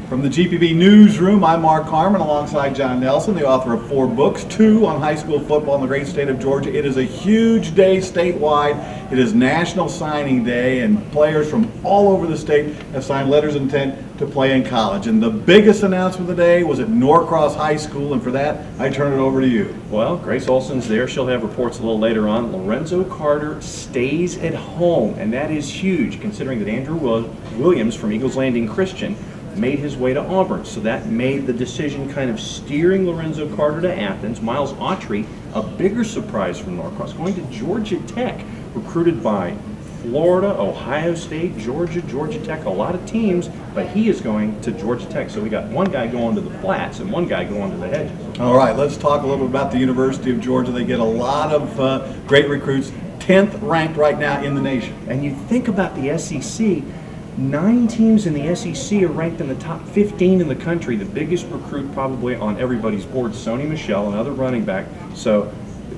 From the GPB newsroom, I'm Mark Harmon alongside Jon Nelson, the author of 4 books, 2 on high school football in the great state of Georgia. It is a huge day statewide. It is National Signing Day, and players from all over the state have signed letters of intent to play in college. And the biggest announcement of the day was at Norcross High School, and for that, I turn it over to you. Well, Grace Olson's there. She'll have reports a little later on. Lorenzo Carter stays at home, and that is huge considering that Andrew Williams from Eagles Landing Christian made his way to Auburn. So that made the decision kind of steering Lorenzo Carter to Athens. Miles Autry, a bigger surprise from Norcross, going to Georgia Tech, recruited by Florida, Ohio State, Georgia Tech, a lot of teams, but he is going to Georgia Tech. So we got one guy going to the flats and one guy going to the hedges. All right, let's talk a little bit about the University of Georgia. They get a lot of great recruits, 10th ranked right now in the nation. And you think about the SEC, 9 teams in the SEC are ranked in the top 15 in the country. The biggest recruit probably on everybody's board, Sony Michel, another running back. So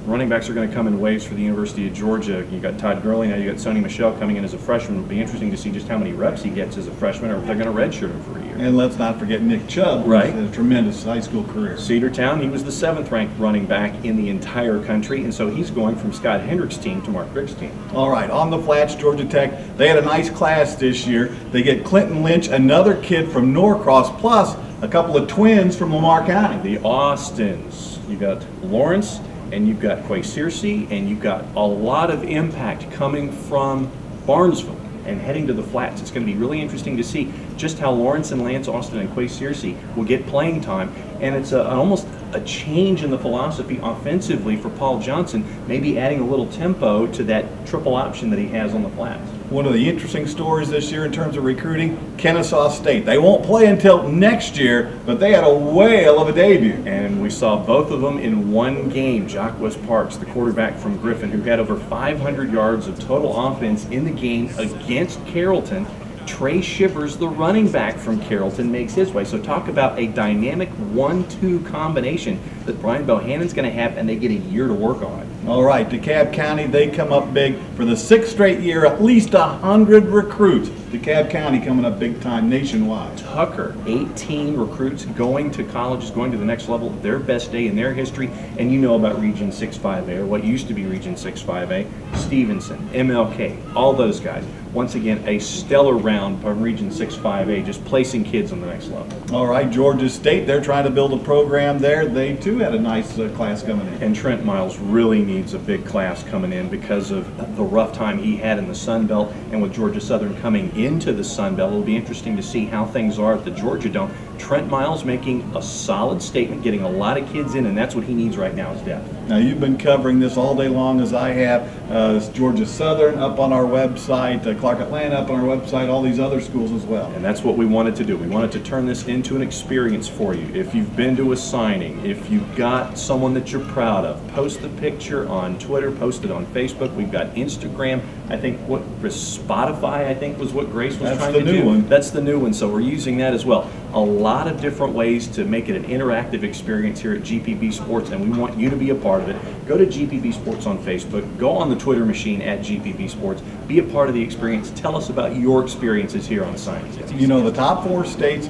running backs are going to come in waves for the University of Georgia. You got Todd Gurley, now you got Sony Michel coming in as a freshman. It'll be interesting to see just how many reps he gets as a freshman, or if they're going to redshirt him for a year. And let's not forget Nick Chubb, who's right? Had a tremendous high school career. Cedartown, he was the 7th ranked running back in the entire country, and so he's going from Scott Hendrick's team to Mark Rick's team. All right, on the flats, Georgia Tech, they had a nice class this year. They get Clinton Lynch, another kid from Norcross, plus a couple of twins from Lamar County. The Austins. You got Lawrence, and you've got Quay Searcy, and you've got a lot of impact coming from Barnesville and heading to the flats. It's going to be really interesting to see just how Lawrence and Lance Austin and Quay Searcy will get playing time. And it's almost a change in the philosophy offensively for Paul Johnson, maybe adding a little tempo to that triple option that he has on the flats. One of the interesting stories this year in terms of recruiting, Kennesaw State. They won't play until next year, but they had a whale of a debut. And we saw both of them in one game. Jacques Parks, the quarterback from Griffin, who had over 500 yards of total offense in the game against Carrollton. Trey Shivers, the running back from Carrollton, makes his way. So talk about a dynamic 1-2 combination that Brian Bohannon's going to have, and they get a year to work on it. All right, DeKalb County, they come up big for the 6th straight year, at least 100 recruits. DeKalb County coming up big time nationwide. Tucker, 18 recruits going to colleges, going to the next level, their best day in their history. And you know about Region 6-5A, or what used to be Region 6-5A, Stevenson, MLK, all those guys. Once again, a stellar round from Region 6-5A, just placing kids on the next level. All right, Georgia State, they're trying to build a program there. They too had a nice class coming in. And Trent Miles really needs a big class coming in because of the rough time he had in the Sun Belt, and with Georgia Southern coming into the Sun Belt, it'll be interesting to see how things are at the Georgia Dome. Trent Miles making a solid statement, getting a lot of kids in, and that's what he needs right now is depth. Now, you've been covering this all day long as I have. Georgia Southern up on our website, Clark Atlanta up on our website, all these other schools as well. And that's what we wanted to do. We wanted to turn this into an experience for you. If you've been to a signing, if you've got someone that you're proud of, post the picture on Twitter, post it on Facebook. We've got Instagram. I think Spotify, I think, was what Grace was trying to do. That's the new one. That's the new one, so we're using that as well. A lot of different ways to make it an interactive experience here at GPB Sports, and we want you to be a part of it. Go to GPB Sports on Facebook. Go on the Twitter machine at GPB Sports. Be a part of the experience. Tell us about your experiences here on Signing Day. You know, the top 4 states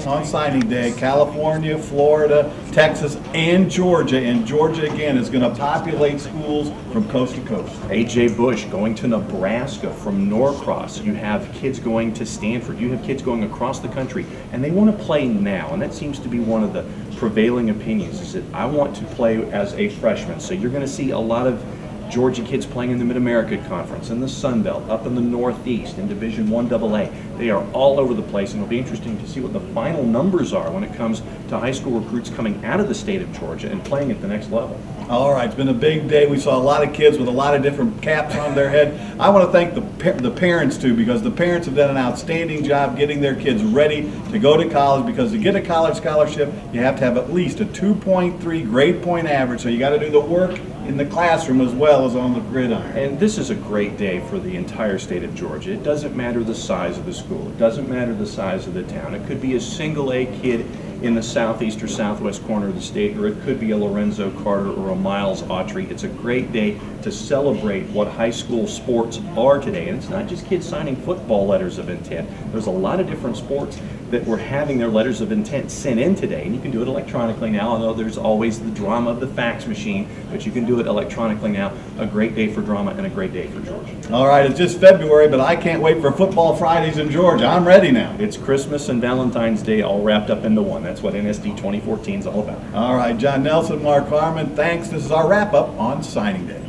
on Signing Day, California, Florida, Texas, and Georgia. And Georgia, again, is going to populate schools from coast to coast. A.J. Bush going to Nebraska from Norcross. You have kids going to Stanford. You have kids going across the country. And they want to play now. And that seems to be one of the prevailing opinions, is that I want to play as a freshman. So you're going to see a lot of Georgia kids playing in the Mid-America Conference, in the Sun Belt, up in the Northeast, in Division I AA. They are all over the place, and it'll be interesting to see what the final numbers are when it comes to high school recruits coming out of the state of Georgia and playing at the next level. All right, it's been a big day. We saw a lot of kids with a lot of different caps on their head. I want to thank the parents too, because the parents have done an outstanding job getting their kids ready to go to college, because to get a college scholarship, you have to have at least a 2.3 grade point average, so you got to do the work in the classroom as well as on the gridiron. And this is a great day for the entire state of Georgia. It doesn't matter the size of the school. It doesn't matter the size of the town. It could be a single A kid in the southeast or southwest corner of the state, or it could be a Lorenzo Carter or a Miles Autry. It's a great day to celebrate what high school sports are today. And it's not just kids signing football letters of intent. There's a lot of different sports that were having their letters of intent sent in today, and you can do it electronically now. I know there's always the drama of the fax machine, but you can do it electronically now. A great day for drama and a great day for Georgia. All right, it's just February, but I can't wait for football Fridays in Georgia. I'm ready now. It's Christmas and Valentine's Day all wrapped up into one. That's what NSD 2014 is all about. All right, Jon Nelson, Mark Harmon, thanks. This is our wrap-up on signing day.